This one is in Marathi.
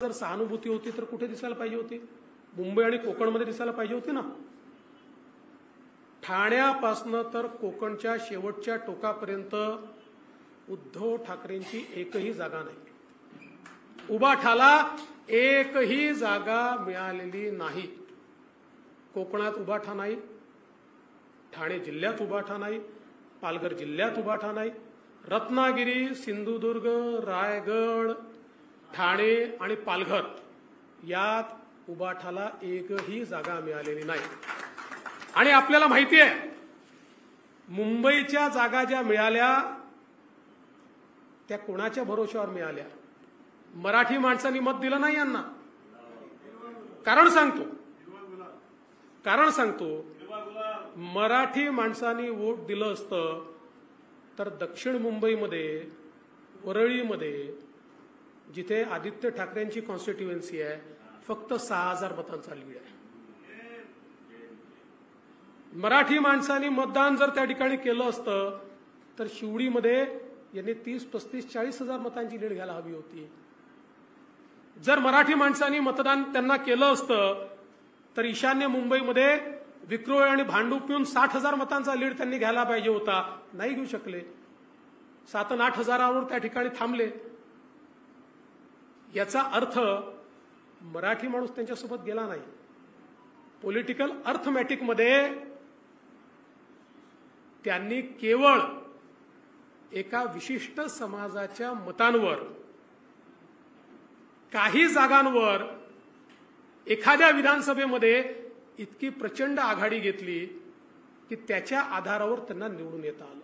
जर सहानुभूती होती तर कुठे दिसायला पाहिजे होती? मुंबई आणि कोकणमध्ये दिसायला पाहिजे होती ना. ठाण्यापासनं तर कोकणच्या शेवटच्या टोकापर्यंत उद्धव ठाकरेंची एकही जागा नाही. उबाठाला एकही जागा मिळालेली नाही. कोकणात उबाठा नाही, ठाणे जिल्ह्यात उबाठा नाही, पालघर जिल्ह्यात उबाठा नाही, रत्नागिरी, सिंधुदुर्ग, रायगड, ठाणे आणि पालघर यात उबाठाला एकही जागा मिळालेली नाही. आणि आपल्याला माहिती आहे मुंबईच्या जागा ज्या मिळाल्या त्या कोणाच्या भरोश्यावर मिळाल्या? मराठी माणसांनी मत दिलं नाही यांना. कारण सांगतो मराठी माणसांनी वोट दिलं असतं तर दक्षिण मुंबईमध्ये, वरळीमध्ये, जिथे आदित्य ठाकरेंची कॉन्स्टिट्युएन्सी आहे, फक्त 6000 मतांचा लीड आहे. मराठी माणसांनी मतदान जर त्या ठिकाणी केलं असतं तर शिवडीमध्ये यांनी 30, 35, 40,000 मतांची लीड घ्यायला हवी होती. जर मराठी माणसांनी मतदान त्यांना केलं असतं तर ईशान्य मुंबईमध्ये विक्रोळी आणि भांडूप पिऊन 60,000 मतांचा लीड त्यांनी घ्यायला पाहिजे होता. नाही घेऊ शकले. 7 आणि 8,000वर त्या ठिकाणी थांबले. याचा अर्थ मराठी माणूस त्यांच्यासोबत गेला नाही. पॉलिटिकल अर्थमॅटिकमध्ये त्यांनी केवळ एका विशिष्ट समाजाच्या मतांवर, काही जागांवर एखाद्या विधानसभेमध्ये इतकी प्रचंड आघाडी घेतली की त्याच्या आधारावर त्यांना निवडून येता आलं.